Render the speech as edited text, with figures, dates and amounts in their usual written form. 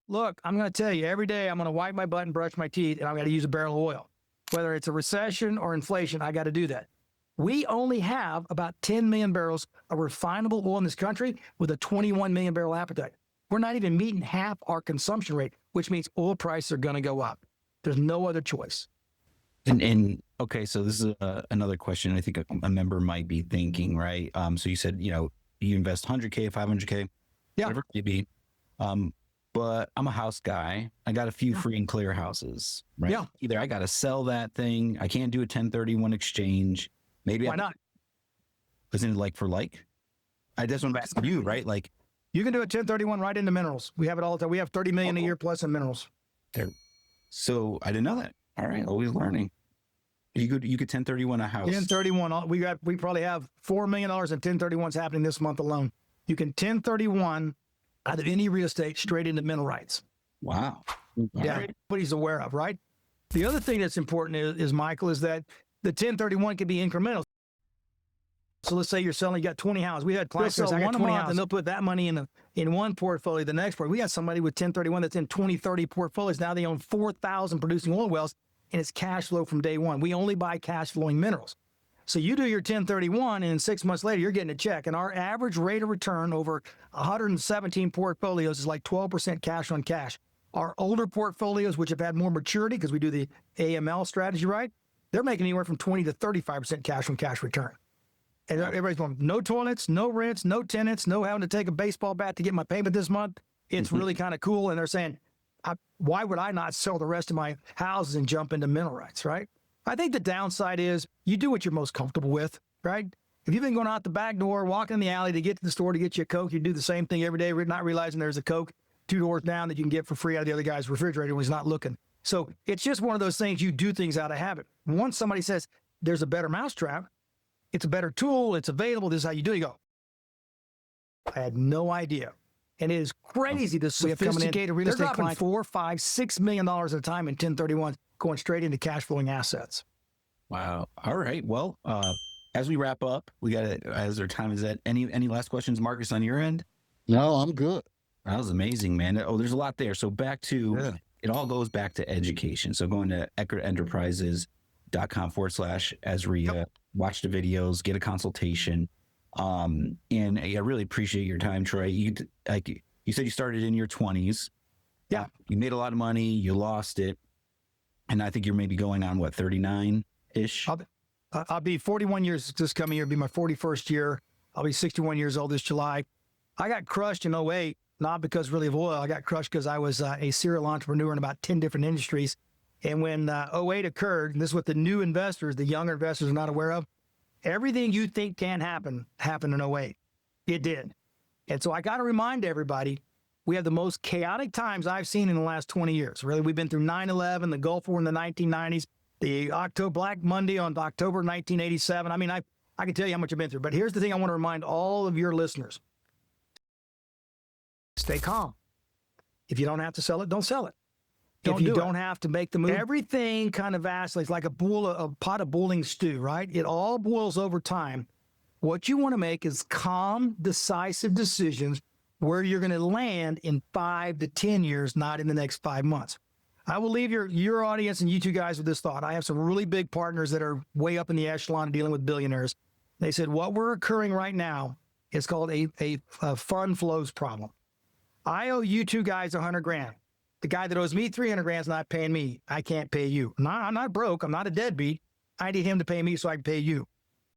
look, I'm going to tell you, every day I'm going to wipe my butt and brush my teeth, and I'm going to use a barrel of oil. Whether it's a recession or inflation, I got to do that. We only have about 10 million barrels of refinable oil in this country with a 21 million barrel appetite. We're not even meeting half our consumption rate, which means oil prices are going to go up. There's no other choice. And okay, so this is another question I think a member might be thinking, right? So you said, you invest 100K, 500K, whatever it may be. But I'm a house guy. I got a few free and clear houses, right? Yeah. Either I got to sell that thing. I can't do a 1031 exchange. Maybe Why not? Isn't it like for like? That's what I'm asking you, right? Like you can do a 1031 right into minerals. We have it all the time. We have 30 million a year plus in minerals. There. So I didn't know that. All right, always learning. You could 1031 a house. 1031. We probably have $4 million in 1031s happening this month alone. You can 1031 out of any real estate straight into mineral rights. Wow. Yeah, what he's aware of, right? The other thing that's important is Michael, is that the 1031 can be incremental. So let's say you're selling, you got 20 houses. We had clients sell one a month, and they'll put that money in one portfolio, the next portfolio. We got somebody with 1031 that's in 20, 30 portfolios. Now they own 4,000 producing oil wells, and it's cash flow from day one. We only buy cash flowing minerals. So you do your 1031, and 6 months later, you're getting a check. And our average rate of return over 117 portfolios is like 12% cash on cash. Our older portfolios, which have had more maturity because we do the AML strategy, right? They're making anywhere from 20 to 35% cash on cash return. And everybody's going, no toilets, no rents, no tenants, no having to take a baseball bat to get my payment this month. It's really kind of cool. And they're saying, why would I not sell the rest of my houses and jump into mineral rights, right? I think the downside is you do what you're most comfortable with, right? If you've been going out the back door, walking in the alley to get to the store to get you a Coke, you do the same thing every day, not realizing there's a Coke 2 doors down that you can get for free out of the other guy's refrigerator when he's not looking. So it's just one of those things, you do things out of habit. Once somebody says, there's a better mousetrap, it's a better tool, it's available, this is how you do it, you go, I had no idea. And it is crazy, the sophisticated real estate clients, $4, $5, $6 million at a time in 1031, going straight into cash flowing assets. Wow. All right. Well, as we wrap up, we got it as our time is at. Any last questions, Marcus, on your end? No, I'm good. That was amazing, man. Oh, there's a lot there. So back to, it all goes back to education. So going to eckertenterprises.com/AZREIA, watch the videos, get a consultation. And I really appreciate your time, Troy. You said you started in your 20s. Yeah. You made a lot of money, you lost it. And I think you're maybe going on what, 39-ish? I'll be 41 years this coming year, it'll be my 41st year. I'll be 61 years old this July. I got crushed in 08, not because really of oil. I got crushed because I was a serial entrepreneur in about 10 different industries. And when 08 occurred, and this is what the new investors, the younger investors are not aware of, everything you think can happen, happened in 08. It did. And so I got to remind everybody, we have the most chaotic times I've seen in the last 20 years. Really, we've been through 9/11, the Gulf War in the 1990s, the Black Monday on October 1987. I mean, I can tell you how much I've been through. But here's the thing I want to remind all of your listeners. Stay calm. If you don't have to sell it, don't sell it. If you don't have to make the move, everything kind of vacillates like a pot of boiling stew, right? It all boils over time. What you want to make is calm, decisive decisions where you're going to land in 5 to 10 years, not in the next 5 months. I will leave your audience and you two guys with this thought. I have some really big partners that are way up in the echelon dealing with billionaires. They said, what we're occurring right now is called a fund flows problem. I owe you two guys $100,000. The guy that owes me $300,000 is not paying me. I can't pay you. No, I'm not broke. I'm not a deadbeat. I need him to pay me so I can pay you.